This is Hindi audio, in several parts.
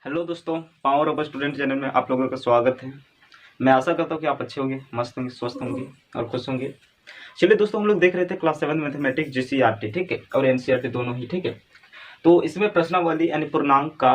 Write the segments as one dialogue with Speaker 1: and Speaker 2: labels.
Speaker 1: हेलो दोस्तों, पावर ऑफ स्टूडेंट चैनल में आप लोगों का स्वागत है। मैं आशा करता हूँ कि आप अच्छे होंगे, मस्त होंगे, स्वस्थ होंगे और खुश होंगे। चलिए दोस्तों, हम लोग देख रहे थे क्लास 7 मैथमेटिक्स जीसीईआरटी, ठीक है, और एनसीईआरटी दोनों ही, ठीक है। तो इसमें प्रश्नावली यानी पूर्णांक का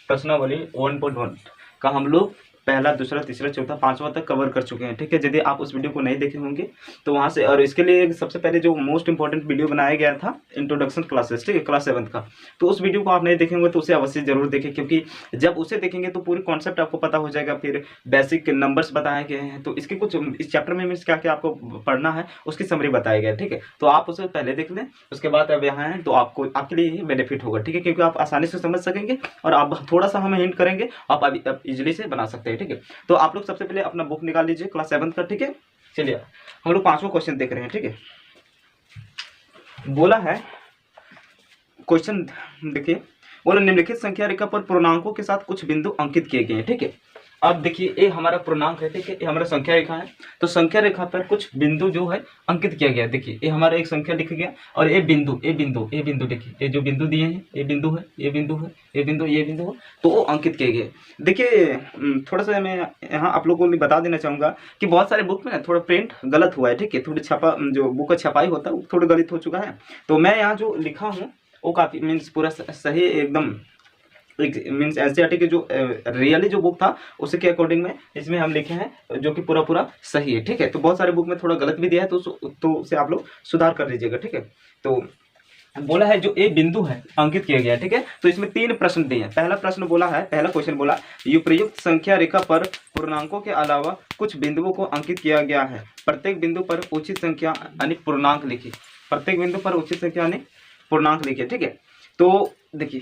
Speaker 1: प्रश्नावली 1.1 का हम लोग पहला, दूसरा, तीसरा, चौथा, पांचवा तक कवर कर चुके हैं, ठीक है। यदि आप उस वीडियो को नहीं देखे होंगे तो वहां से, और इसके लिए सबसे पहले जो मोस्ट इंपॉर्टेंट वीडियो बनाया गया था इंट्रोडक्शन क्लासेस, ठीक है, क्लास 7 का, तो उस वीडियो को आप नहीं देखे होंगे तो उसे अवश्य जरूर देखें, क्योंकि जब उसे देखेंगे तो पूरी कॉन्सेप्ट आपको पता हो जाएगा। फिर बेसिक नंबर्स बताए गए हैं, तो इसके कुछ इस चैप्टर में मीन्स क्या क्या आपको पढ़ना है उसकी समरी बताई गई है, ठीक है। तो आप उसे पहले देख लें, उसके बाद अब यहाँ है तो आपको, आपके लिए ही बेनिफिट होगा, ठीक है, क्योंकि आप आसानी से समझ सकेंगे और आप थोड़ा सा हमें हिंट करेंगे, आप अभी इजिली से बना सकते हैं, ठीक है। तो आप लोग सबसे पहले अपना बुक निकाल लीजिए क्लास 7 का, ठीक है। चलिए हम लोग पांचवा क्वेश्चन देख रहे हैं, ठीक है। बोला है क्वेश्चन, देखिए, बोला निम्नलिखित संख्या रेखा पर पूर्णांकों के साथ कुछ बिंदु अंकित किए गए हैं, ठीक है। अब देखिए, ये हमारा पूर्णांक है, ठीक है, ये हमारा संख्या रेखा है। तो संख्या रेखा पर कुछ बिंदु जो है अंकित किया गया है। देखिए, ये हमारा एक संख्या लिख गया और ये बिंदु देखिए, ये जो बिंदु दिए हैं, ये बिंदु है, ये बिंदु है, ये बिंदु, ये बिंदु है, तो वो अंकित किए गए। देखिए, थोड़ा सा मैं यहाँ आप लोगों को बता देना चाहूँगा कि बहुत सारे बुक में ना थोड़ा प्रिंट गलत हुआ है, ठीक है। थोड़ी छपा, जो बुक का छपाई होता है वो थोड़ा गलत हो चुका है। तो मैं यहाँ जो लिखा हूँ वो काफ़ी मीन्स पूरा सही एकदम, मीन्स एनसीईआरटी के जो रियली जो बुक था उसी के अकॉर्डिंग में इसमें हम लिखे हैं, जो कि पूरा पूरा सही है, ठीक है। तो बहुत सारे बुक में थोड़ा गलत भी दिया है, तो उसे आप लोग सुधार कर लीजिएगा, ठीक है। तो बोला है जो ए बिंदु है अंकित किया गया है, ठीक है। तो इसमें 3 प्रश्न दिए हैं। पहला प्रश्न बोला है, पहला क्वेश्चन बोला, युप्रयुक्त संख्या रेखा पर पूर्णांकों के अलावा कुछ बिंदुओं को अंकित किया गया है। प्रत्येक बिंदु पर उचित संख्या यानी पूर्णांक लिखिए। प्रत्येक बिंदु पर उचित संख्या यानी पूर्णांक लिखिए, ठीक है। तो देखिए,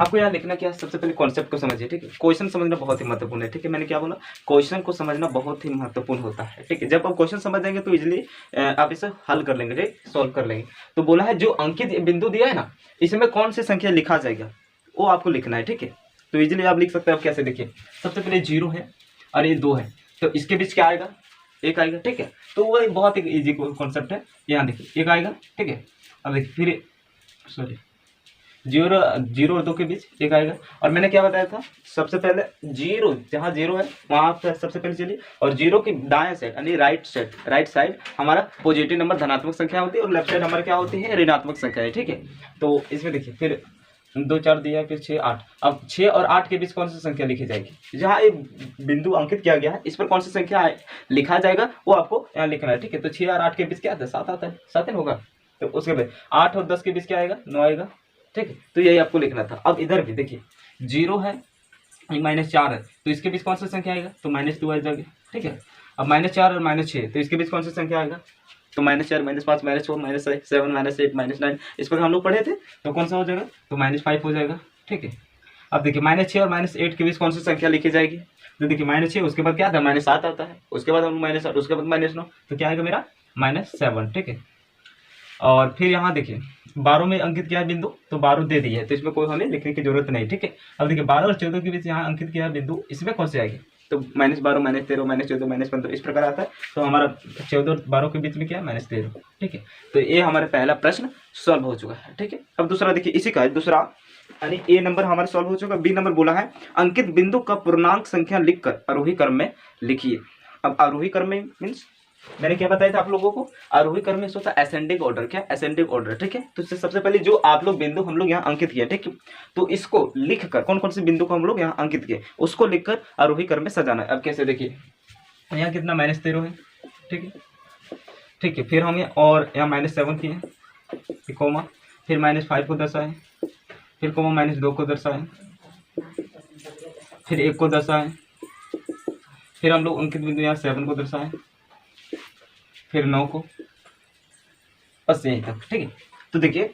Speaker 1: आपको यहाँ लिखना क्या है, सबसे पहले कॉन्सेप्ट को समझिए, ठीक है। क्वेश्चन समझना बहुत ही महत्वपूर्ण है, ठीक है। मैंने क्या बोला, क्वेश्चन को समझना बहुत ही महत्वपूर्ण होता है, ठीक है। जब आप क्वेश्चन समझ जाएंगे तो इजीली आप इसे हल कर लेंगे, ठीक, सॉल्व कर लेंगे। तो बोला है जो अंकित बिंदु दिया है ना, इसमें कौन सी संख्या लिखा जाएगा वो आपको लिखना है, ठीक है। तो इजीली आप लिख सकते हैं। आप कैसे, देखिए, सबसे पहले 0 है और ये 2 है, तो इसके बीच क्या आएगा, 1 आएगा, ठीक है। तो वो बहुत ही ईजी कॉन्सेप्ट है। यहाँ देखिए 1 आएगा, ठीक है। अब देखिए फिर सॉरी 0 और 2 के बीच 1 आएगा। और मैंने क्या बताया था, सबसे पहले 0, जहाँ 0 है वहाँ आप सबसे पहले चलिए, और 0 की दाएं साइड यानी राइट साइड हमारा पॉजिटिव नंबर धनात्मक संख्या होती है और लेफ्ट साइड हमारा क्या होती है, ऋणात्मक संख्या है, ठीक है। तो इसमें देखिए, फिर 2 4 दिया है, फिर 6 8। अब 6 और 8 के बीच कौन सी संख्या लिखी जाएगी, जहाँ एक बिंदु अंकित किया गया है इस पर कौन सी संख्या लिखा जाएगा वो आपको यहाँ लिखना है, ठीक है। तो 6 और 8 के बीच क्या आता है, 7 आता है, 7 होगा। तो उसके बाद 8 और 10 के बीच क्या आएगा, 9 आएगा, ठीक है। तो यही आपको लिखना था। अब इधर भी देखिए, 0 है, -4 है, तो इसके बीच कौन सा संख्या आएगा, तो -2 आ जाएगा, ठीक है। अब -4 और -6, तो इसके बीच कौन सा संख्या आएगा, तो -4 -5 -4 -7 -8 -9, इस पर हम लोग पढ़े थे, तो कौन सा हो जाएगा, तो -5 हो जाएगा, ठीक है। अब देखिए -6 और -8 के बीच कौन सी संख्या लिखी जाएगी, तो देखिए -6, उसके बाद क्या आता है, -7 आता है, उसके बाद हम -8, उसके बाद -9, तो क्या आएगा मेरा -7, ठीक है। और फिर यहाँ देखिए 12 में अंकित किया है बिंदु, तो 12 दे दी है, तो इसमें कोई हमें लिखने की जरूरत नहीं, ठीक है। अब देखिए 12 और 14 के बीच यहाँ अंकित किया है बिंदु, इसमें कौन सी आएगी, तो -12 -13 -14 -15 इस प्रकार आता है। तो हमारा 14 और 12 के बीच में क्या है, -13, ठीक है। तो ये हमारा पहला प्रश्न सॉल्व हो चुका है, ठीक है। अब दूसरा देखिए, इसी का दूसरा यानी ए नंबर हमारा सॉल्व हो चुका। बी नंबर बोला है अंकित बिंदु का पूर्णांक संख्या लिखकर आरोही क्रम में लिखिए। अब आरोही क्रम में मीन्स मैंने क्या बताया था आप लोगों को, आरोही क्रम में होता है असेंडिंग ऑर्डर, क्या असेंडिंग ऑर्डर, ठीक है। तो इससे सबसे पहले जो आप लोग बिंदु हम लोग यहाँ अंकित किया, ठीक है, तो इसको लिखकर कौन कौन से बिंदु को हम लोग यहाँ अंकित किए उसको लिखकर आरोही क्रम में सजाना है। अब कैसे, देखिए यहाँ कितना -13 है, ठीक है, ठीक है। फिर हम और यहाँ -7 किए, कोमा, फिर -5 को दर्शाए, फिर कोमा -2 को दर्शाए, फिर 1 को दर्शाए, फिर हम लोग अंकित बिंदु यहाँ 7 को दर्शाए, फिर 9 को, बस यहीं तक, ठीक है। तो देखिए,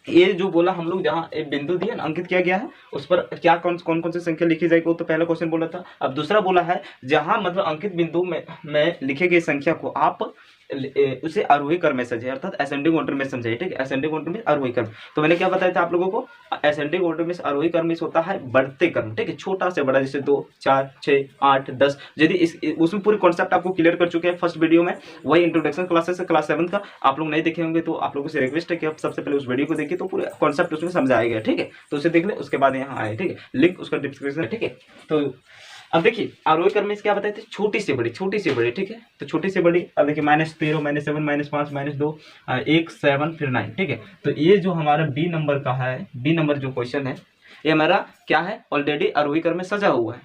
Speaker 1: ये जो बोला हम लोग जहाँ एक बिंदु दिया ना अंकित किया गया है उस पर क्या कौन कौन से संख्या लिखी जाएगी, वो तो पहला क्वेश्चन बोला था। अब दूसरा बोला है जहाँ मतलब अंकित बिंदु में लिखे गई संख्या को आप उसे आरोही क्रम में सजाए, अर्थात असेंडिंग ऑर्डर में समझाइए, ठीक है। असेंडिंग ऑर्डर में आरोही क्रम, तो मैंने क्या बताया था आप लोगों को, असेंडिंग ऑर्डर में आरोही क्रम में होता है बढ़ते क्रम, ठीक है, छोटा से बड़ा, जैसे 2 4 6 8 10। यदि इस उसमें पूरी कॉन्सेप्ट आपको क्लियर कर चुके हैं फर्स्ट वीडियो में, वही इंट्रोडक्शन क्लासेस क्लास 7 का, आप लोग नहीं देखे होंगे तो आप लोगों से रिक्वेस्ट है कि आप सबसे पहले उस वीडियो को देखिए, तो पूरे कॉन्सेप्ट उसमें समझाया गया, ठीक है। तो उसे देख ले, उसके बाद यहाँ आए, ठीक है, लिंक उसका डिस्क्रिप्शन है, ठीक है। तो अब देखिए आरोही क्रम में क्या बताए थे, छोटी से बड़ी, छोटी से बड़ी, ठीक है। तो छोटी से बड़ी, अब देखिए -13 -7 -5 -2 1 7 फिर 9, ठीक है। तो ये जो हमारा बी नंबर का है, बी नंबर जो क्वेश्चन है, ये हमारा क्या है, ऑलरेडी आरोही क्रम में सजा हुआ है।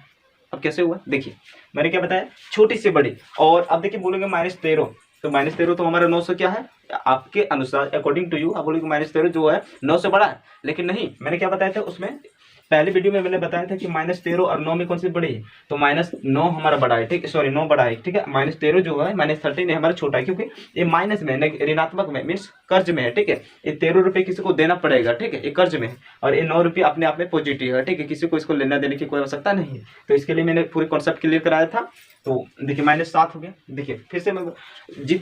Speaker 1: अब कैसे हुआ देखिए, मैंने क्या बताया, छोटी से बड़ी। और अब देखिए बोलेंगे -13, तो -13 तो हमारा 9 से क्या है, आपके अनुसार अकॉर्डिंग टू यू आप बोलेंगे -13 जो है 9 से बड़ा है, लेकिन नहीं, मैंने क्या बताया था उसमें पहले वीडियो में मैंने बताया था कि -13 और 9 में कौन सी बड़ी है, तो -9 हमारा बड़ा है, ठीक है, सॉरी 9 बड़ा है, ठीक है। -13 जो है -13 हमारा छोटा है, क्योंकि ये माइनस में, ऋणात्मक में, मीन्स कर्ज में है, ठीक है। ये 13 रुपये किसी को देना पड़ेगा, ठीक है, ये कर्ज में है, और ये 9 रुपये अपने आप में पॉजिटिव है, ठीक है, किसी को इसको लेना देने की कोई आवश्यकता नहीं है। तो इसके लिए मैंने पूरी कॉन्सेप्ट क्लियर कराया था। तो देखिए -7 हो गया, देखिए फिर से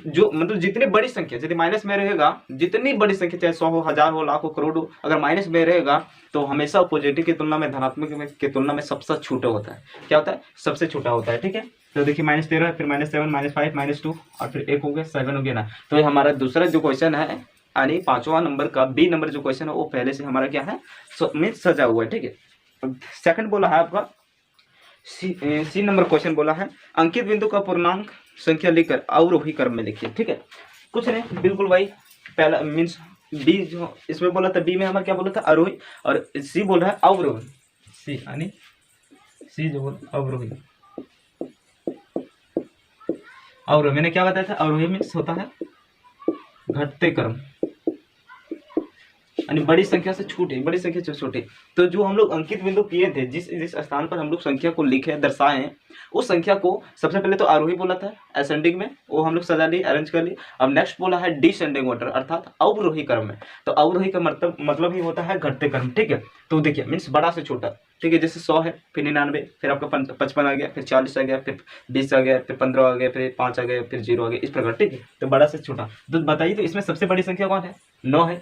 Speaker 1: जो मतलब जितनी बड़ी संख्या यदि माइनस में रहेगा, जितनी बड़ी संख्या चाहे 100 हो, 1000 हो, लाख हो, करोड़ हो, अगर माइनस में रहेगा तो हमेशा पॉजिटिव की तुलना में, धनात्मक की तुलना में सबसे छोटा होता है। क्या होता है, सबसे छोटा होता है, ठीक है। तो देखिए -13 फिर -7 -5 -2 और फिर 1 हो गया, 7 हो गया ना। तो ये हमारा दूसरा जो क्वेश्चन है, यानी 5वां नंबर का बी नंबर जो क्वेश्चन है, वो पहले से हमारा क्या है, मीन्स सजा हुआ है, ठीक है। सेकंड बोला है आपका सी नंबर क्वेश्चन बोला है, अंकित बिंदु का पूर्णांक संख्या लिखकर अवरोही क्रम में लिखिए, ठीक है। कुछ नहीं, बिल्कुल भाई, पहला मीन्स बी जो इसमें बोला था, बी में हमारा क्या बोला था, आरोही, और सी बोल रहा है अवरोही, सी यानी सी जो बोला अवरोही। अवरोही मैंने क्या बताया था, अवरोही मीन्स होता है घटते क्रम, यानी बड़ी संख्या से छोटी, बड़ी संख्या से छोटी। तो जो हम लोग अंकित बिंदु किए थे, जिस जिस स्थान पर हम लोग संख्या को लिखे दर्शाए, उस संख्या को सबसे पहले तो आरोही बोला था असेंडिंग में, वो हम लोग सजा लिए, अरेंज कर लिए। अब नेक्स्ट बोला है डिसेंडिंग ऑर्डर, अर्थात अवरोही क्रम में। तो अवरोही का मतलब ही होता है घटते क्रम, ठीक है। तो देखिए मीन्स बड़ा से छोटा, ठीक है, जैसे 100 है, फिर 99, फिर आपका 55 आ गया, फिर 40 आ गया, फिर 20 आ गया, फिर 15 आ गया, फिर 5 आ गया, फिर 0 आ गया, इस प्रकार, ठीक है। तो बड़ा से छोटा, तो बताइए तो इसमें सबसे बड़ी संख्या कौन है, 9 है,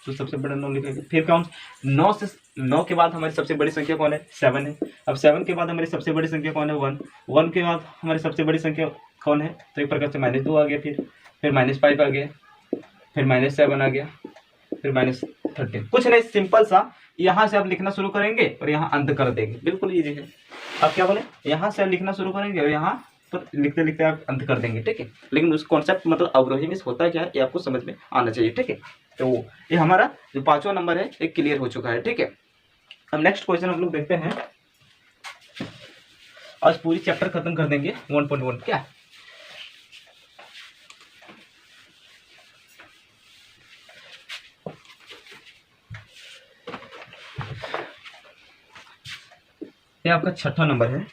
Speaker 1: तो सबसे बड़ा 9 लिखेंगे। फिर कौन, 9 के बाद हमारी सबसे बड़ी संख्या कौन है, 7 है। अब 7 के बाद हमारी सबसे बड़ी संख्या कौन है, 1 के बाद हमारी सबसे बड़ी संख्या कौन है, तो एक प्रकार से -2 आ गया, फिर -5 आ गया, फिर -7 आ गया, फिर -13। कुछ नहीं, सिंपल सा, यहाँ से आप लिखना शुरू करेंगे और यहाँ अंत कर देंगे, बिल्कुल ईजी है। आप क्या बोले, यहाँ से लिखना शुरू करेंगे और यहाँ पर लिखते लिखते आप अंत कर देंगे, ठीक है। लेकिन उस कॉन्सेप्ट मतलब अवरोही में होता है क्या है, ये आपको समझ में आना चाहिए, ठीक है। तो ये हमारा जो 5वां नंबर है, एक क्लियर हो चुका है, ठीक है। अब नेक्स्ट क्वेश्चन हम लोग देखते हैं, आज पूरी चैप्टर खत्म कर देंगे 1.1 क्या। ये आपका 6ठा नंबर है,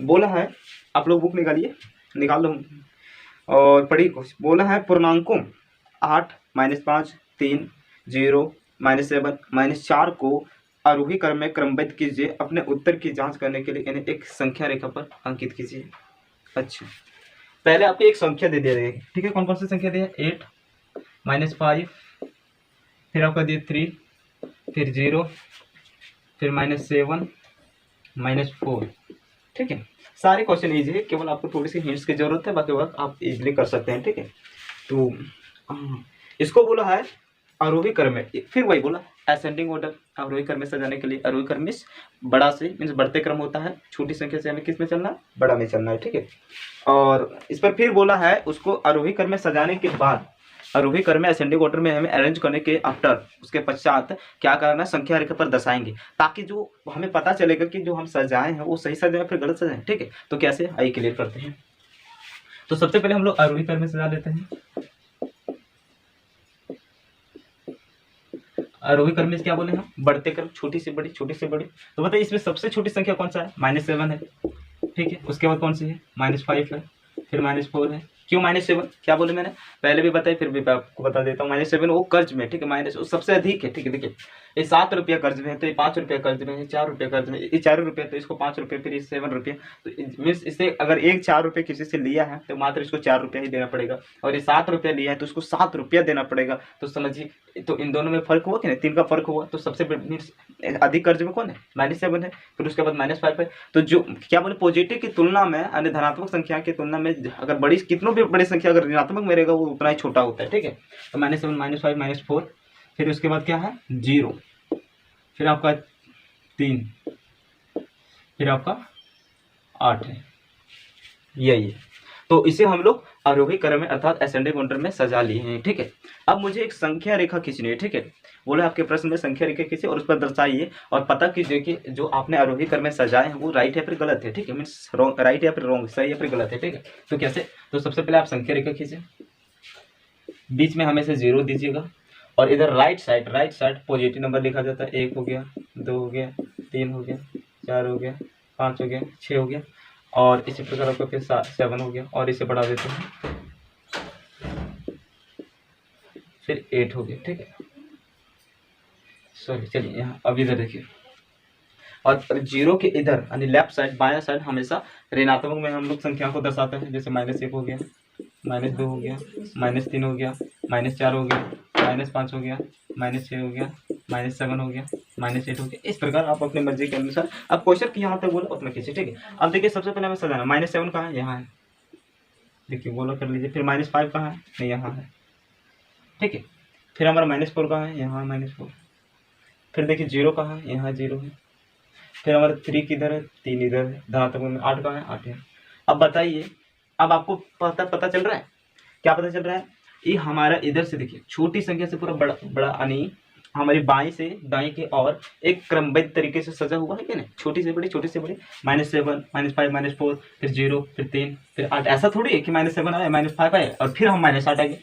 Speaker 1: बोला है, आप लोग बुक निकालिए, निकाल लो और पढ़िए। बोला है पूर्णांकों 8 -5 3 0 -7 -4 को आरोही क्रम में क्रमबद्ध कीजिए, अपने उत्तर की जांच करने के लिए इन्हें एक संख्या रेखा पर अंकित कीजिए। अच्छा, पहले आपको एक संख्या दे दिया जाएगी, ठीक है। कौन कौन सी संख्या दी है, 8 -5, फिर आपका दिए 3, फिर 0, फिर -7 -4, ठीक है। सारे क्वेश्चन इजी है, केवल आपको थोड़ी सी हिंट्स की जरूरत है, बाकी वक्त आप इजीली कर सकते हैं, ठीक है। तो इसको बोला है आरोही क्रम में, फिर वही बोला असेंडिंग ऑर्डर, आरोही क्रम में सजाने के लिए आरोही क्रम में बड़ा से मीन्स बढ़ते क्रम होता है, छोटी संख्या से हमें किस में चलना है, बड़ा में चलना है, ठीक है। और इस पर फिर बोला है उसको आरोही क्रम में सजाने के बाद, आरोही क्रम में असेंडिंग ऑर्डर में हमें अरेंज करने के आफ्टर, उसके पश्चात क्या करना है, संख्या रेखा पर दर्शाएंगे, ताकि जो हमें पता चलेगा कि जो हम सजाए हैं वो सही सजाए फिर गलत सजाए, ठीक है। तो कैसे, आइए क्लियर करते हैं। तो सबसे पहले हम लोग आरोही क्रम में सजा लेते हैं। आरोही क्रम में क्या बोले हम, बढ़ते क्रम, छोटी से बड़ी, छोटी से बड़ी। तो बताइए इसमें सबसे छोटी संख्या कौन सा है, -7 है, ठीक है। उसके बाद कौन सी है, -5 है, फिर -4 है। क्यों -7, क्या बोले मैंने पहले भी बताया, फिर भी आपको बता देता हूँ। -7 वो कर्ज में, ठीक है, माइनस वो सबसे अधिक है, ठीक है। देखिए ये 7 रुपया कर्ज में है तो ये 5 रुपया कर्ज में है, 4 रुपया कर्ज में, ये 4 रुपया तो इसको 5 रुपये, फिर ये 7 रुपये। तो मीन्स इससे अगर एक 4 रुपये किसी से लिया है तो मात्र इसको 4 रुपया ही देना पड़ेगा, और ये 7 रुपया लिया है तो उसको 7 रुपया देना पड़ेगा। तो समझिए, तो इन दोनों में फर्क हुआ कि नहीं, 3 का फर्क हुआ। तो सबसे मीन्स अधिक कर्ज में कौन है, -7 है, फिर उसके बाद -5 है। तो जो क्या बोले, पॉजिटिव की तुलना में यानी धनात्मक संख्या की तुलना में अगर बड़ी, कितनों भी बड़ी संख्या अगर ऋणात्मक में रहेगा वो उतना ही छोटा होता है, ठीक है। तो -7, -5, -4, फिर उसके बाद क्या है 0, फिर आपका 3, फिर आपका 8 है, यही है। तो इसे हम लोग आरोही क्रम में अर्थात असेंडिंग ऑर्डर में सजा लिए हैं, ठीक है। अब मुझे एक संख्या रेखा खींचनी है, ठीक है। बोले आपके प्रश्न में संख्या रेखा खींचे और उस पर दर्शाइए और पता कीजिए कि जो आपने आरोही क्रम में सजाए हैं वो राइट है फिर गलत है, ठीक है। मीन्स राइट या फिर रॉन्ग, सही या फिर गलत है, ठीक है। तो कैसे, तो सबसे पहले आप संख्या रेखा खींचे, बीच में हमेशा 0 दीजिएगा, और इधर राइट साइड पॉजिटिव नंबर लिखा जाता है। 1 हो गया, 2 हो गया, 3 हो गया, 4 हो गया, 5 हो गया, 6 हो गया, और इसी प्रकार आपका फिर 7 हो गया, और इसे बढ़ा देते हैं, फिर 8 हो गया, ठीक है। सॉरी, चलिए यहाँ अब इधर देखिए, और 0 के इधर यानी लेफ्ट साइड, बायां साइड हमेशा ऋणात्मक में हम लोग संख्या को दर्शाते हैं। जैसे -1 हो गया, -2 हो गया, -3 हो गया, -4 हो गया, -5 हो गया, -6 हो गया, -7 हो गया, -8 हो गया। इस प्रकार आप अपनी मर्जी के अनुसार, अब क्वेश्चन की यहाँ तक बोला उतना खींचिए, ठीक है। अब देखिए सबसे पहले हमें सजाना, -7 कहाँ है, यहाँ है, देखिए बोलो कर लीजिए। फिर -5 कहाँ है, नहीं यहाँ है, ठीक है। फिर हमारा -4 कहाँ है, यहाँ -4। फिर देखिए 0 कहाँ है, यहाँ 0 है। फिर हमारा 3 किधर है, 3 इधर है, धनात्मक में 8 कहाँ है, 8 है। अब बताइए, अब आपको पता चल रहा है, क्या पता चल रहा है, ये हमारा इधर से देखिए छोटी संख्या से पूरा बड़ा यानी हमारी बाएं से दाएं की ओर एक क्रमबद्ध तरीके से सजा हुआ है कि नहीं, छोटी से बड़ी, छोटी से बड़ी, -7, -5, -4, फिर 0, फिर 3, फिर 8। ऐसा थोड़ी है कि -7 आए, -5 आए और फिर हम -8 आ गए,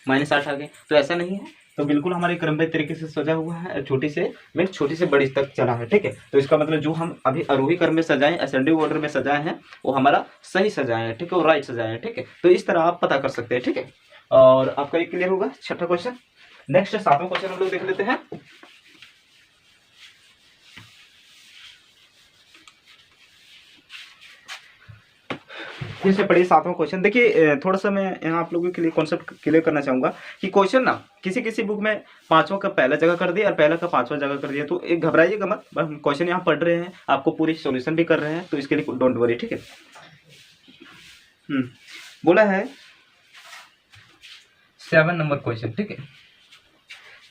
Speaker 1: -8 आ गए, तो ऐसा नहीं है। तो बिल्कुल हमारे क्रमबद्ध तरीके से सजा हुआ है, छोटी से बड़ी तक चला है, ठीक है। तो इसका मतलब जो हम अभी आरोही क्रम में सजाए, असेंडिंग ऑर्डर में सजाए हैं, वो हमारा सही सजाए हैं, ठीक है, वो राइट सजाए हैं, ठीक है। तो इस तरह आप पता कर सकते हैं, ठीक है। और आपका ये क्लियर होगा, छठा क्वेश्चन। नेक्स्ट 7वां क्वेश्चन हम लोग देख लेते हैं। फिर से पढ़िए 7वां क्वेश्चन। देखिए थोड़ा सा मैं यहाँ आप लोगों के लिए कॉन्सेप्ट क्लियर करना चाहूंगा कि क्वेश्चन ना किसी बुक में 5वां का पहला जगह कर दिया और पहला का 5वां जगह कर दिया, तो एक घबराइएगा मत, हम क्वेश्चन यहाँ पढ़ रहे हैं, आपको पूरी सॉल्यूशन भी कर रहे हैं, तो इसके लिए डोंट वरी, ठीक है। बोला है 7 नंबर क्वेश्चन, ठीक है।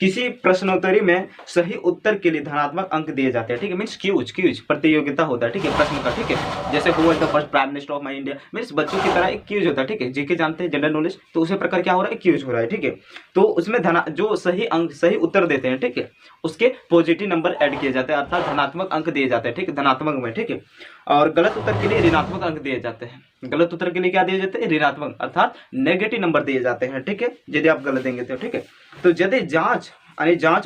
Speaker 1: किसी प्रश्नोत्तरी में सही उत्तर के लिए धनात्मक अंक दिए जाते हैं, ठीक है। मीन्स क्यूज प्रतियोगिता होता है, ठीक है, प्रश्न का, ठीक है। जैसे who was the first prime minister of my India, means बच्चों की तरह एक क्यूज होता है, ठीक है। जीके जानते हैं, जनरल नॉलेज, तो उसी प्रकार क्या हो रहा है, क्यूज हो रहा है, ठीक है। तो उसमें जो सही उत्तर देते हैं, ठीक है, उसके पॉजिटिव नंबर ऐड किए जाते हैं, अर्थात धनात्मक अंक दिए जाते हैं, ठीक है, धनात्मक में, ठीक है। और गलत उत्तर के लिए ऋणात्मक अंक दिए जाते हैं। गलत उत्तर के लिए क्या दिए जाते हैं, ऋणात्मक अर्थात नेगेटिव नंबर दिए जाते हैं, ठीक है, यदि आप गलत देंगे तो, ठीक है। तो यदि जांच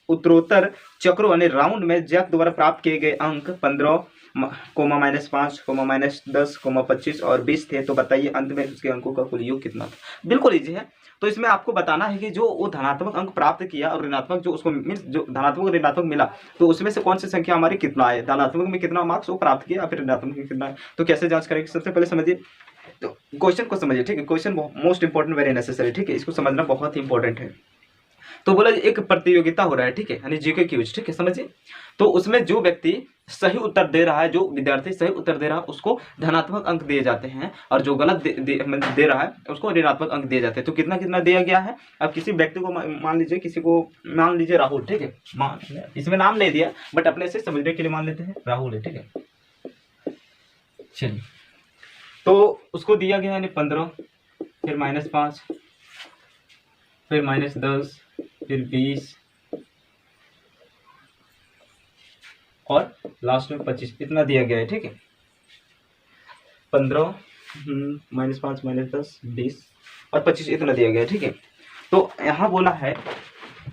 Speaker 1: उत्तरोत्तर चक्रों यानी राउंड में जैक द्वारा प्राप्त किए गए अंक 15, -5, -10, -25 और 20 थे, तो बताइए अंत में उसके अंकों का कुल योग कितना था। बिल्कुल इजी है। तो इसमें आपको बताना है कि जो वो धनात्मक अंक प्राप्त किया और ऋणात्मक जो उसको मीन्स जो धनात्मक और ऋणात्मक मिला, तो उसमें से कौन सी संख्या हमारी कितना है, धनात्मक में कितना मार्क्स वो प्राप्त किया, फिर ऋणात्मक में कितना है। तो कैसे जांच करेंगे, सबसे पहले समझिए, तो क्वेश्चन को समझिए, ठीक है। Question most important, very necessary, ठीक है, इसको समझना बहुत ही इंपॉर्टेंट है। तो बोला एक प्रतियोगिता हो रहा है, ठीक है, यानी जीके क्यूज, ठीक है, समझिए। तो उसमें जो व्यक्ति सही उत्तर दे रहा है, जो विद्यार्थी सही उत्तर दे रहा है, उसको धनात्मक अंक दिए जाते हैं, और जो गलत दे रहा है उसको ऋणात्मक अंक दिए जाते हैं। तो कितना कितना दिया गया है। अब किसी व्यक्ति को मान लीजिए राहुल, ठीक है, इसमें नाम नहीं दिया बट अपने से समझने के लिए मान लेते हैं राहुल है, ठीक है। चलिए, तो उसको दिया गया है 15, फिर -5, फिर -10, फिर 20 और लास्ट में 25, इतना दिया गया है, ठीक है। 15, -5, -10, 20 और 25 इतना दिया गया है, ठीक है। तो यहाँ बोला है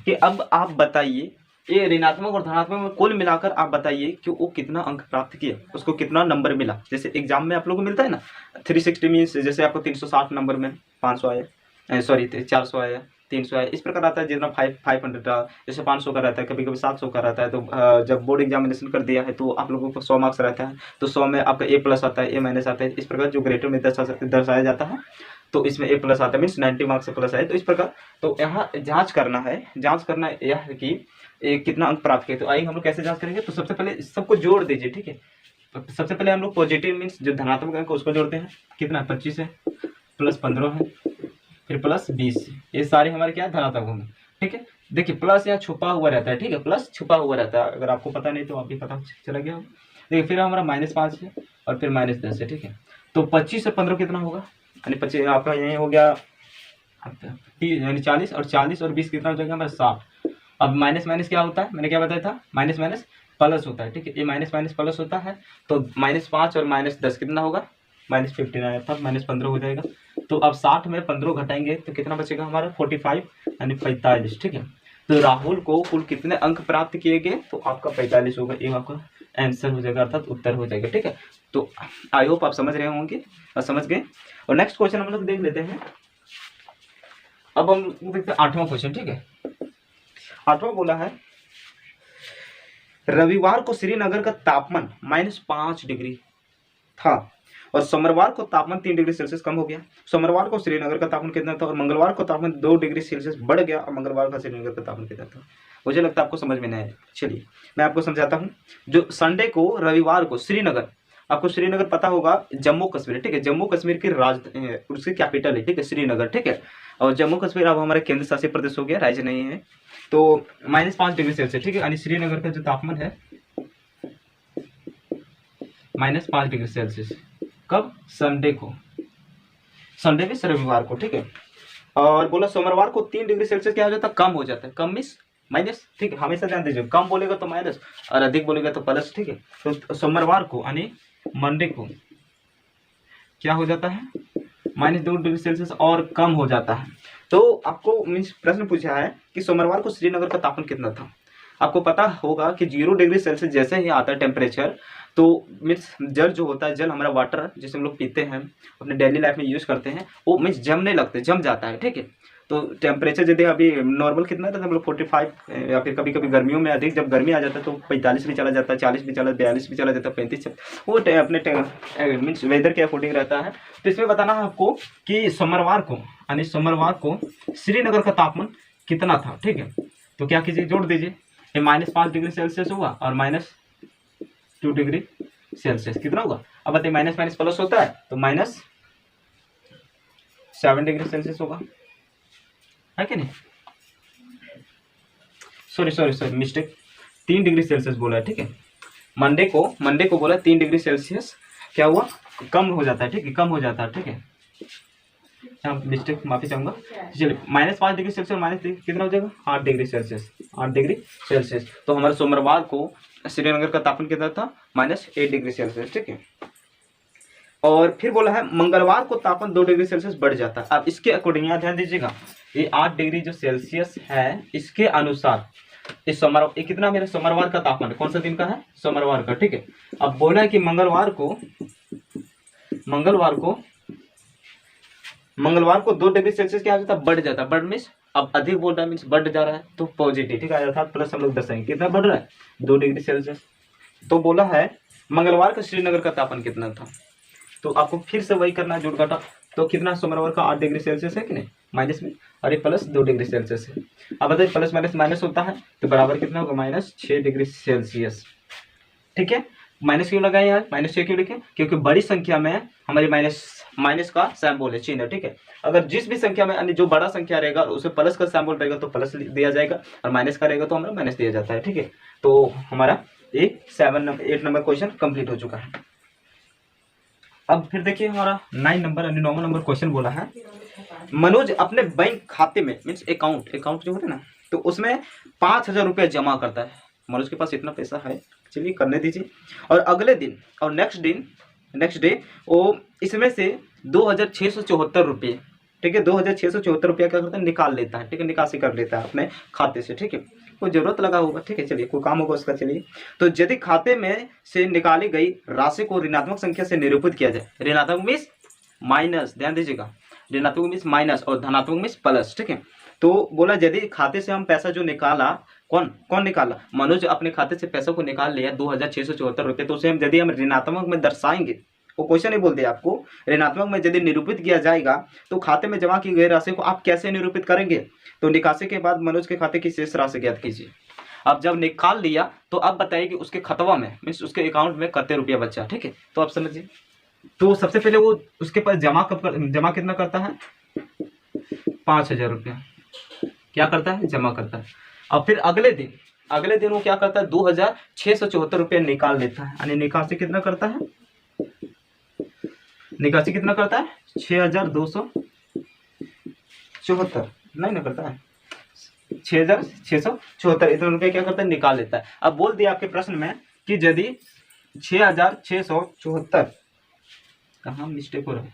Speaker 1: कि अब आप बताइए, ये ऋणात्मक और धनात्मक में कुल मिलाकर आप बताइए कि वो कितना अंक प्राप्त किया, उसको कितना नंबर मिला। जैसे एग्जाम में आप लोगों को मिलता है ना 360 मीन्स, जैसे आपको 360 नंबर में 500 आया, सॉरी 400 आया, 300 है, इस प्रकार आता है। जितना 500 का, जैसे 500 का रहता है, कभी कभी 700 का रहता है। तो जब बोर्ड एग्जामिनेशन कर दिया है तो आप लोगों को 100 मार्क्स रहता है, तो 100 में आपका A+ आता है, A- आता है। इस प्रकार जो ग्रेटर में दर्शाया जाता है, तो इसमें A+ आता है, मीन्स 90 मार्क्स से प्लस है। तो इस प्रकार तो यहाँ जांच करना यह है कि कितना अंक प्राप्त किए। तो आइए हम लोग कैसे जांच करेंगे। तो सबसे पहले सबको जोड़ दीजिए, ठीक है। तो सबसे पहले हम लोग पॉजिटिव मीन्स जो धनात्मक अंक उसको जोड़ते हैं। कितना 25 है, प्लस 15 है, फिर प्लस 20। ये सारे हमारे क्या है, धनात्मक होंगे, ठीक है। देखिए प्लस यहाँ छुपा हुआ रहता है, ठीक है, प्लस छुपा हुआ रहता है। अगर आपको पता नहीं तो अभी पता चला गया। देखिए फिर हमारा -5 है और फिर -10 है, ठीक है। तो 25 और 15 कितना होगा, यानी 25 आपका यही हो गया, यानी 40, और 40 और 20 कितना हो जाएगा हमारा 60। अब माइनस माइनस क्या होता है, मैंने क्या बताया था, माइनस माइनस प्लस होता है, ठीक है। ये माइनस माइनस प्लस होता है। तो -5 और -10 कितना होगा, -59, अर्थात -15 हो जाएगा। तो अब 60 में 15 घटाएंगे तो कितना बचेगा हमारा 45, यानी 45, ठीक है। तो राहुल को कुल कितने अंक प्राप्त किए गए, तो आपका 45 होगा। ये आपका आंसर हो जाएगा, अर्थात उत्तर हो जाएगा, ठीक है। तो आई होप आप समझ रहे होंगे और समझ गए। और नेक्स्ट क्वेश्चन हम लोग देख लेते हैं। अब हम देखते हैं 8वां क्वेश्चन, ठीक है। 8वां बोला है, रविवार को श्रीनगर का तापमान -5 डिग्री था और सोमवार को तापमान 3 डिग्री सेल्सियस कम हो गया। सोमवार को श्रीनगर का तापमान कितना था और मंगलवार को तापमान 2 डिग्री सेल्सियस बढ़ गया और मंगलवार का श्रीनगर का तापमान कितना था। मुझे लगता है आपको समझ में नहीं आया। चलिए मैं आपको समझाता हूँ। जो संडे को, रविवार को श्रीनगर, आपको श्रीनगर पता होगा, जम्मू कश्मीर, ठीक है। जम्मू कश्मीर की उसकी कैपिटल है, ठीक है, श्रीनगर, ठीक है। और जम्मू कश्मीर अब हमारे केंद्र शासित प्रदेश हो गया, राज्य नहीं है। तो -5 डिग्री सेल्सियस, ठीक है, यानी श्रीनगर का जो तापमान है -5 डिग्री सेल्सियस। कब, संडे को, संडे में रविवार को, ठीक है। और बोला सोमवार को 3 डिग्री सेल्सियस क्या हो जाता है, कम हो जाता है। कम मीन्स माइनस, ठीक है, हमेशा ध्यान दीजिए, कम बोलेगा तो माइनस और अधिक बोलेगा तो प्लस, ठीक है। तो सोमवार को यानी मंडे को क्या हो जाता है, -2 डिग्री सेल्सियस और कम हो जाता है। तो आपको मीन्स प्रश्न पूछा है कि सोमवार को श्रीनगर का तापमान कितना था। आपको पता होगा कि 0 डिग्री सेल्सियस जैसे ही आता है टेम्परेचर, तो मीन्स जल जो होता है, जल हमारा वाटर जिसे हम लोग पीते हैं, अपने डेली लाइफ में यूज करते हैं, वो मीन्स जमने लगते, जम जाता है, ठीक है। तो टेम्परेचर यदि अभी नॉर्मल कितना था हम लोग 45, या फिर कभी कभी गर्मियों में अधिक, जब गर्मी आ जाता है तो 45 भी चला जाता है, 40 भी चला, 42 भी चला जाता है, 35, वो अपने मीन्स वेदर के अकॉर्डिंग रहता है। तो इसमें बताना है आपको कि सोमवार को, यानी सोमवार को श्रीनगर का तापमान कितना था, ठीक है। तो क्या कीजिए, जोड़ दीजिए, ये -5 डिग्री सेल्सियस हुआ और -2 डिग्री सेल्सियस कितना होगा। अब बताइए माइनस माइनस प्लस होता है तो -7 डिग्री सेल्सियस होगा, है कि नहीं। सॉरी मिस्टेक, 3 डिग्री सेल्सियस बोला है, ठीक है। मंडे को बोला 3 डिग्री सेल्सियस क्या हुआ, कम हो जाता है, ठीक है, कम हो जाता है, ठीक है। मिस्टेक, माफी चाहूंगा। चलिए -5 डिग्री सेल्सियस माइनस कितना हो जाएगा, 8 डिग्री सेल्सियस, 8 डिग्री सेल्सियस। तो हमारे सोमवार को श्रीनगर का तापमान कितना था, -8 डिग्री सेल्सियस, ठीक है। और फिर बोला है मंगलवार को तापमान 2 डिग्री सेल्सियस बढ़ जाता है। अब इसके अकॉर्डिंग यहाँ ध्यान दीजिएगा, ये 8 डिग्री जो सेल्सियस है, इसके अनुसार इस सोमवार, ये कितना मेरा सोमवार का तापमान कौन सा दिन का है, सोमवार का, ठीक है। अब बोला है कि मंगलवार को 2 डिग्री सेल्सियस क्या हो जाता है, बढ़ जाता है। बढ़ मीन्स अब अधिक बोल रहा है, मीन्स बढ़ जा रहा है, तो पॉजिटिव, ठीक है, अर्थात प्लस हम लोग दर्शाएंगे कितना बढ़ रहा है, 2 डिग्री सेल्सियस। तो बोला है मंगलवार का श्रीनगर का तापमान कितना था, तो आपको फिर से वही करना है, जोड़ घटा। तो कितना, सोमवार का 8 डिग्री सेल्सियस है कि नहीं, माइनस में, और ये प्लस 2 डिग्री सेल्सियस है। अब बताइए प्लस माइनस माइनस होता है तो बराबर कितना होगा, -6 डिग्री सेल्सियस, ठीक है। माइनस क्यों लगाए यार, -6 क्यों लिखे, क्योंकि बड़ी संख्या में हमारी माइनस का सैम्बल है, चिन्ह है, ठीक है। अगर जिस भी संख्या में, यानी जो बड़ा संख्या रहेगा उसे प्लस का सैम्बल रहेगा तो प्लस दिया जाएगा, और माइनस का रहेगा तो हमारा माइनस दिया जाता है, ठीक है। तो हमारा 8 नंबर क्वेश्चन कंप्लीट हो चुका है। अब फिर देखिए हमारा 9 नंबर यानी 9वां नंबर क्वेश्चन बोला है, मनोज अपने बैंक खाते में मीन्स अकाउंट जो होता है ना, तो उसमें 5,000 रुपया जमा करता है। मनोज के पास इतना पैसा है, चलिए करने दीजिए। और अगले दिन और नेक्स्ट डे वो इसमें से 2,674 रुपये, ठीक है, 2,674 रुपया क्या करता है, निकाल लेता है, ठीक है, निकासी कर लेता है अपने खाते से, ठीक है। कोई जरूरत लगा होगा, ठीक है, चलिए कोई काम होगा उसका, चलिए। तो यदि खाते में से निकाली गई राशि को ऋणात्मक संख्या से निरूपित किया जाए, ऋणात्मक मीन्स माइनस, ध्यान दीजिएगा, ऋणात्मक मीन्स माइनस और धनात्मक मीन्स प्लस, ठीक है। तो बोला यदि खाते से हम पैसा जो निकाला, कौन कौन निकाला, मनोज अपने खाते से पैसा को निकाल लिया 2674 रुपये, तो उसे हम यदि हम ऋणात्मक में दर्शाएंगे, वो क्वेश्चन नहीं बोलते आपको, ऋणात्मक में यदि निरूपित किया जाएगा तो खाते में जमा की गई राशि को आप कैसे निरूपित करेंगे। तो निकासी के बाद मनोज के खाते की शेष राशि ज्ञात कीजिए। अब जब निकाल लिया तो अब बताइए कि उसके खतवा में मीन्स उसके अकाउंट में कितने रुपया बचा। ठीक है, तो आप समझिए। तो सबसे पहले वो उसके पास जमा कितना करता है, 5000 रुपया क्या करता है, जमा करता है। और फिर अगले दिन वो क्या करता है, 2674 रुपया निकाल लेता है, यानी निकासी कितना करता है, निकासी कितना करता है, 6274 नहीं ना करता है, 6674 इतने रुपये क्या करता है, निकाल लेता है। अब बोल दिया आपके प्रश्न में कि यदि 6674, कहाँ मिस्टेक हो रहा है,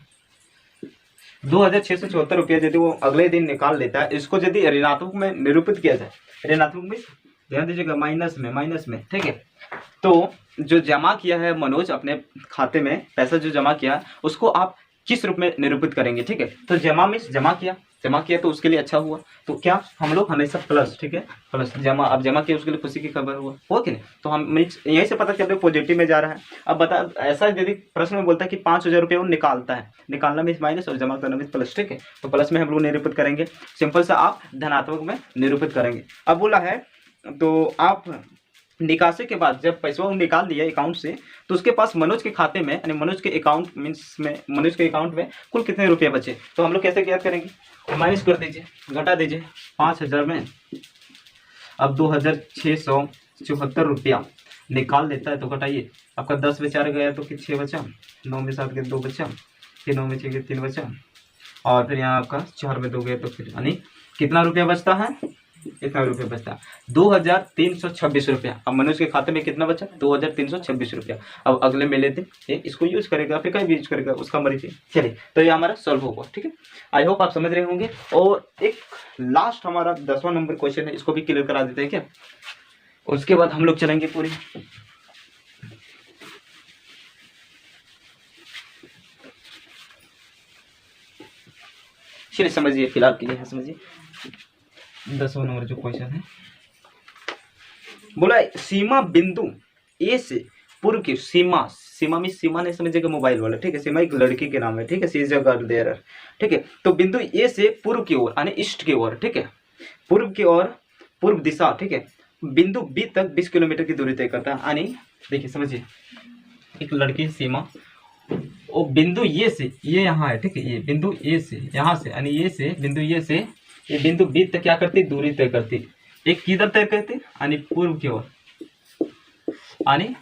Speaker 1: 2674 रुपया यदि वो अगले दिन निकाल लेता है, इसको यदि ऋणात्मक में निरूपित किया जाए, ऋणात्मक में ध्यान दीजिएगा, माइनस में, ठीक है। तो जो जमा किया है मनोज अपने खाते में, पैसा जो जमा किया उसको आप किस रूप में निरूपित करेंगे। ठीक है, तो जमा मीन्स जमा किया तो उसके लिए अच्छा हुआ, तो क्या हम लोग हमेशा प्लस, ठीक है, प्लस जमा, अब जमा किया उसके लिए खुशी की खबर हुआ कि नहीं, तो हम यहीं से पता चल रहा है पॉजिटिव में जा रहा है। अब बता, ऐसा यदि प्रश्न में बोलता है कि 5000 रुपये वो निकालता है, निकालना मीन्स माइनस और जमा करना मीन्स प्लस। ठीक है, तो प्लस में हम लोग निरूपित करेंगे, सिंपल सा आप धनात्मक में निरूपित करेंगे। अब बोला है तो आप निकासी के बाद जब पैसा निकाल दिया अकाउंट से, तो उसके पास मनोज के खाते में, यानी मनोज के अकाउंट मीन्स में, मनोज के अकाउंट में कुल कितने रुपये बचे, तो हम लोग कैसे ज्ञात करेंगे, माइनस कर दीजिए, घटा दीजिए 5000 में। अब 2674 रुपया निकाल देता है, तो घटाइए, आपका 10 में 4 गया तो फिर 6 बचा, 9 में 7 गया 2 बचा, फिर 9 में 6 गया 3 बचा, और फिर यहाँ आपका 4 में 2 गया तो फिर यानी कितना रुपया बचता है, कितना रुपया बचता है, 2326 रुपया। अब मनोज के खाते में कितना बचा, 2326 रुपया। अब अगले में लेते हैं, इसको यूज करेगा, फिर कहीं भी यूज करेगा, उसका मर्जी। चलिए, तो ये हमारा सॉल्व होगा। ठीक है, आई होप आप समझ रहे होंगे। और एक लास्ट हमारा 10वां नंबर क्वेश्चन है, इसको भी क्लियर करा देते हैं क्या, उसके बाद हम लोग चलेंगे पूरी। चलिए समझिए, फिलहाल के लिए समझिए 10वां नंबर जो क्वेश्चन है, बोला सीमा बिंदु ए से पूर्व की, सीमा में सीमा नहीं समझिएगा मोबाइल वाला, ठीक है, सीमा एक लड़की के नाम है, ठीक है, सी इज अ गर्ल देयर, ठीक है। तो बिंदु ए से पूर्व की ओर यानी ईस्ट की ओर, ठीक है, पूर्व की ओर, पूर्व दिशा, ठीक है, बिंदु बी तक 20 किलोमीटर की दूरी तय करता है। यानी देखिए समझिए, एक लड़की सीमा, वो बिंदु ए से, ये यहाँ है, ठीक है, ये बिंदु ए से, यहाँ से यानी ये से बिंदु ए से ये बिंदु बी तक क्या करती, दूरी तय करती। एक किधर तय करती, यानी पूर्व की ओर, यानी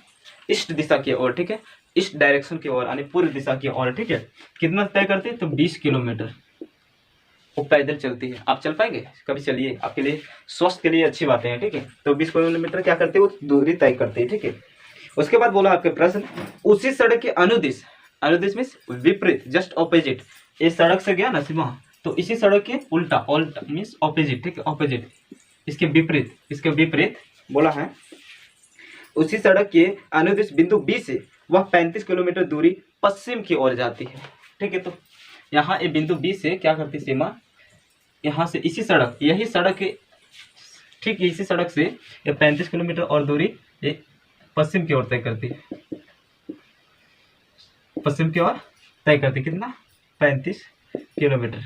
Speaker 1: ईस्ट दिशा की ओर, ठीक है, ईस्ट डायरेक्शन की ओर, यानी पूर्व दिशा की ओर, ठीक है। कितना तय करती है, तो 20 किलोमीटर वो पैदल चलती है। आप चल पाएंगे कभी, चलिए, आपके लिए स्वास्थ्य के लिए अच्छी बातें हैं, ठीक है। तो 20 किलोमीटर क्या करती है, वो दूरी तय करती है, ठीक है। उसके बाद बोला आपके प्रश्न, उसी सड़क के अनुदिश, अनुदिश मीन्स विपरीत, जस्ट ऑपोजिट, इस सड़क से गया ना सीमा, तो इसी सड़क के उल्टा मीन्स ऑपोजिट, ठीक है, ऑपोजिट, इसके विपरीत बोला है, उसी सड़क के अनुदिश बिंदु बी से वह 35 किलोमीटर दूरी पश्चिम की ओर जाती है, ठीक है। तो यहाँ ये बिंदु बी से क्या करती सीमा, यहाँ से इसी सड़क, यही सड़क के ठीक इसी सड़क से ये 35 किलोमीटर और दूरी ये पश्चिम की ओर तय करती है, पश्चिम की ओर तय करती, कितना, 35 किलोमीटर,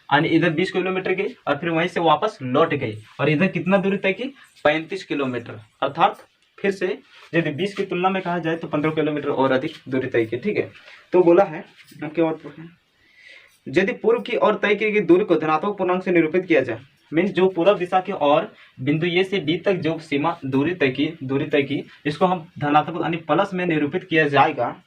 Speaker 1: यानी इधर 20 किलोमीटर गई और फिर वहीं से वापस लौट गई, और इधर कितना दूरी तय की, 35 किलोमीटर, अर्थात फिर से यदि 20 की तुलना में कहा जाए तो 15 किलोमीटर और अधिक दूरी तय की, ठीक है। तो बोला है आपके और यदि पूर्व की ओर तय की गई दूरी को धनात्मक पूर्णांक से निरूपित किया जाए, मीन्स जो पूर्व दिशा की ओर बिंदु ए से बी तक जो सीमा दूरी तय की, इसको हम धनात्मक यानी प्लस में निरूपित किया जाएगा,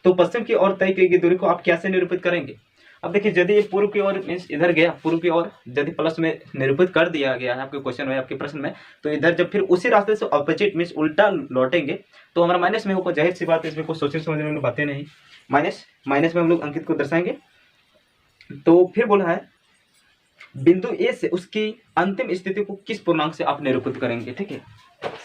Speaker 1: तो पश्चिम की ओर तय की गई दूरी को आप कैसे निरूपित करेंगे। अब देखिए, यदि ये पूर्व की ओर मीन्स इधर गया, पूर्व की ओर यदि प्लस में निरूपित कर दिया गया है आपके क्वेश्चन में, आपके प्रश्न में, तो इधर जब फिर उसी रास्ते से ऑपोजिट मीन्स उल्टा लौटेंगे तो हमारा माइनस में होगा, जाहिर सी बात है, इसमें कुछ सोचने समझने वाली बातें नहीं, माइनस में हम लोग अंकित को दर्शाएंगे। तो फिर बोला है बिंदु ए से उसकी अंतिम स्थिति को किस पूर्णांक से आप निरूपित करेंगे, ठीक है।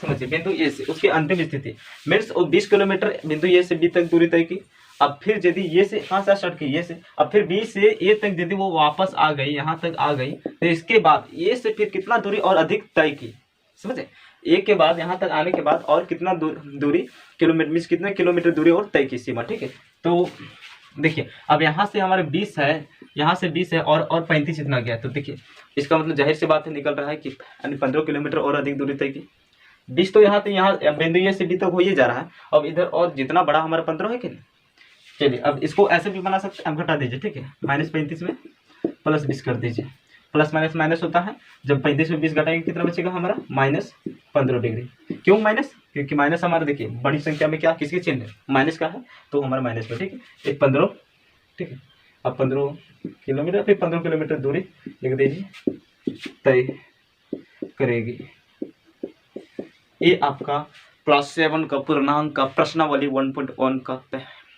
Speaker 1: समझिए, बिंदु ए से उसकी अंतिम स्थिति मीन्स 20 किलोमीटर बिंदु ए से बी तक दूरी तय की, अब फिर यदि ये से कहाँ से स्टार्ट की, ये से, अब फिर बी से ए तक यदि वो वापस आ गई, यहाँ तक आ गई, तो इसके बाद ए से फिर कितना दूरी और अधिक तय की, समझे, ए के बाद यहाँ तक आने के बाद और कितना दूरी किलोमीटर मीन्स कितने किलोमीटर दूरी और तय की सीमा, ठीक है। तो देखिए अब यहाँ से हमारे 20 है, यहाँ से 20 है और 35 इतना गया, तो देखिए इसका मतलब जाहिर सी बात है निकल रहा है कि 15 किलोमीटर और अधिक दूरी तय की। 20 तो यहाँ बिंदु ए से बी तक हो ही जा रहा है, अब इधर और जितना बड़ा हमारा 15 है कि नहीं। चलिए अब इसको ऐसे भी बना सकते हैं, आप घटा दीजिए, ठीक है, -35 में +20 कर दीजिए, प्लस माइनस माइनस होता है, जब 35 में 20 घटाएंगे कितना बचेगा हमारा -15 डिग्री। क्यों माइनस, क्योंकि माइनस हमारा देखिए बड़ी संख्या में क्या किसके चिन्ह है, माइनस का है, तो हमारा माइनस में, ठीक है, एक 15, ठीक है, अब 15 किलोमीटर, फिर 15 किलोमीटर दूरी लिख दीजिए तय करेगी। ये आपका क्लास 7 का पूर्णांक का प्रश्नावली 1.1 का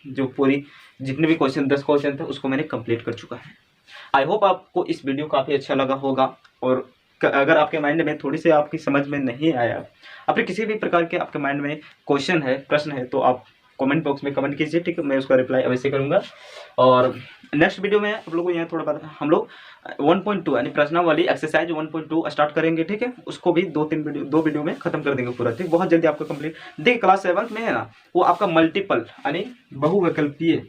Speaker 1: जो पूरी जितने भी क्वेश्चन 10 क्वेश्चन थे उसको मैंने कंप्लीट कर चुका है। आई होप आपको इस वीडियो काफ़ी अच्छा लगा होगा, और अगर आपके माइंड में थोड़ी सी आपकी समझ में नहीं आया, अपने किसी भी प्रकार के आपके माइंड में क्वेश्चन है, प्रश्न है, तो आप कमेंट बॉक्स में कमेंट कीजिए, ठीक है, मैं उसका रिप्लाई अवश्य करूंगा। और नेक्स्ट वीडियो में आप लोगों को यहाँ थोड़ा बात हम लोग 1.2 यानी प्रश्नावली एक्सरसाइज 1.2 स्टार्ट करेंगे, ठीक है, उसको भी दो वीडियो में खत्म कर देंगे पूरा, ठीक, बहुत जल्दी आपको कंप्लीट। देखिए क्लास 7 में है ना, वो आपका मल्टीपल यानी बहुविकल्पीय,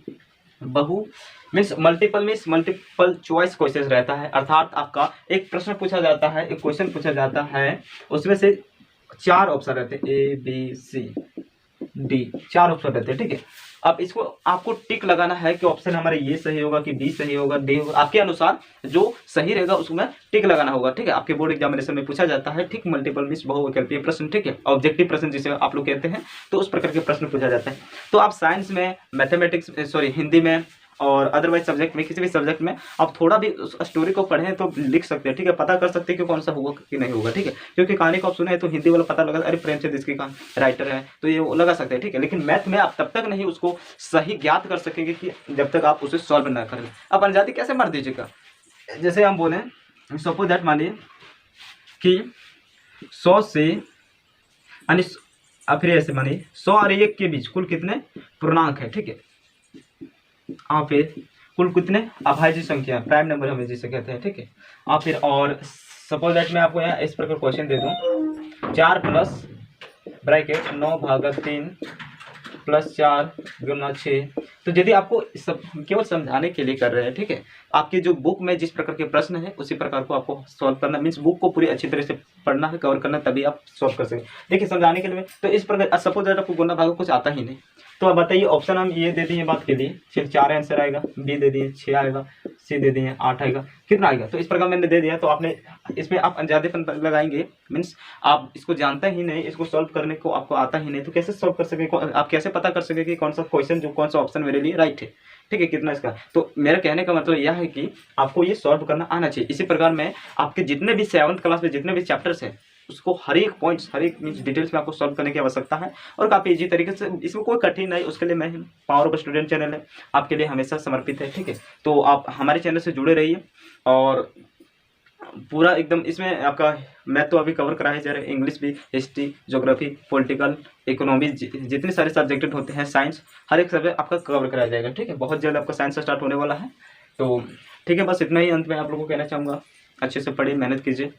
Speaker 1: मल्टीपल चॉइस क्वेश्चन रहता है, अर्थात आपका एक प्रश्न पूछा जाता है, एक क्वेश्चन पूछा जाता है, उसमें से 4 ऑप्शन रहते हैं, A B C D, 4 option रहते हैं, ठीक है। अब इसको आपको टिक लगाना है कि ऑप्शन हमारे ये सही होगा कि बी सही होगा, डी होगा, आपके अनुसार जो सही रहेगा उसमें टिक लगाना होगा, ठीक है। आपके बोर्ड एग्जामिनेशन में पूछा जाता है, ठीक, मल्टीपल मीन्स बहुविकल्पीय प्रश्न, ठीक है, ऑब्जेक्टिव प्रश्न जिसे आप लोग कहते हैं, तो उस प्रकार के प्रश्न पूछा जाता है। तो आप साइंस में, मैथमेटिक्स, हिंदी में और अदरवाइज सब्जेक्ट में, किसी भी सब्जेक्ट में आप थोड़ा भी उस स्टोरी को पढ़ें तो लिख सकते हैं, ठीक है, पता कर सकते हैं कि कौन सा होगा कि नहीं होगा, ठीक है, क्योंकि कहानी को आप सुने तो हिंदी वाला पता लगा, अरे प्रेमचंद इसकी कहानी राइटर है, तो ये वो लगा सकते हैं, ठीक है। लेकिन मैथ में आप तब तक नहीं उसको सही ज्ञात कर सकेंगे कि जब तक आप उसे सॉल्व ना करें। आप अनजाती कैसे मार दीजिएगा, जैसे हम बोले सपोज दैट, मानिए कि 100 से यानी फिर ऐसे मानिए 100 और 1 के बीच कुल कितने पूर्णांक है, ठीक है, आप फिर कुल कितने अभाज्य संख्या, प्राइम नंबर हमें जिसे कहते हैं, ठीक है। आप फिर और सपोज दैट मैं आपको यहाँ इस प्रकार क्वेश्चन दे दूँ, 4 प्लस ब्रैकेट 9/3 प्लस 4 गुना 6, तो यदि आपको सब केवल समझाने के लिए कर रहे हैं, ठीक है, आपके जो बुक में जिस प्रकार के प्रश्न है उसी प्रकार को आपको सॉल्व करना, मीन्स बुक को पूरी अच्छी तरह से पढ़ना है, कवर करना, तभी आप सॉल्व कर सकें। देखिए समझाने के लिए तो इस प्रकार, सपोज दैट आपको गुना भागा कुछ आता ही नहीं, तो अब बताइए ऑप्शन हम ये दे दिए बात के लिए, फिर 4 आंसर आएगा, बी दे दिए 6 आएगा, सी दे दिए 8 आएगा, कितना आएगा, तो इस प्रकार मैंने दे दिया। तो आपने इसमें आप अंजादेपन लगाएंगे, मीन्स आप इसको जानते ही नहीं, इसको सॉल्व करने को आपको आता ही नहीं, तो कैसे सॉल्व कर सके, आप कैसे पता कर सके कि कौन सा क्वेश्चन, जो कौन सा ऑप्शन मेरे लिए राइट है, ठीक है, कितना इसका। तो मेरा कहने का मतलब यह है कि आपको ये सॉल्व करना आना चाहिए। इसी प्रकार में आपके जितने भी 7th क्लास में जितने भी चैप्टर्स हैं उसको हर एक पॉइंट्स, हर एक मीन्स डिटेल्स में आपको सॉल्व करने की आवश्यकता है, और काफ़ी इजी तरीके से, इसमें कोई कठिन नहीं, उसके लिए मैं पावर ऑफ स्टूडेंट चैनल है आपके लिए हमेशा समर्पित है, ठीक है। तो आप हमारे चैनल से जुड़े रहिए, और पूरा एकदम इसमें आपका मैथ तो अभी कवर कराया जा रहा है, इंग्लिश भी, हिस्ट्री, ज्योग्राफी, पॉलिटिकल, इकोनॉमी, जितने सारे सब्जेक्ट होते हैं, साइंस, हर एक सब्जेक्ट आपका कवर कराया जाएगा, ठीक है। बहुत जल्द आपका साइंस स्टार्ट होने वाला है, तो ठीक है, बस इतना ही अंत में आप लोगों को कहना चाहूँगा, अच्छे से पढ़िए, मेहनत कीजिए,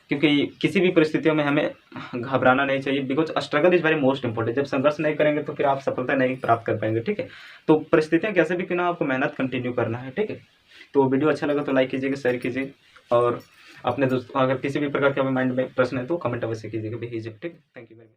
Speaker 1: क्योंकि किसी भी परिस्थितियों में हमें घबराना नहीं चाहिए, because struggle is very most important. जब संघर्ष नहीं करेंगे तो फिर आप सफलता नहीं प्राप्त कर पाएंगे, ठीक है। तो परिस्थितियाँ कैसे भी क्यों ना, आपको मेहनत कंटिन्यू करना है, ठीक है। तो वीडियो अच्छा लगा तो लाइक कीजिएगा, शेयर कीजिए, और अपने दोस्तों, अगर किसी भी प्रकार के माइंड में प्रश्न है तो कमेंट अवश्य कीजिएगा, भेजिए, ठीक है। Thank you very much.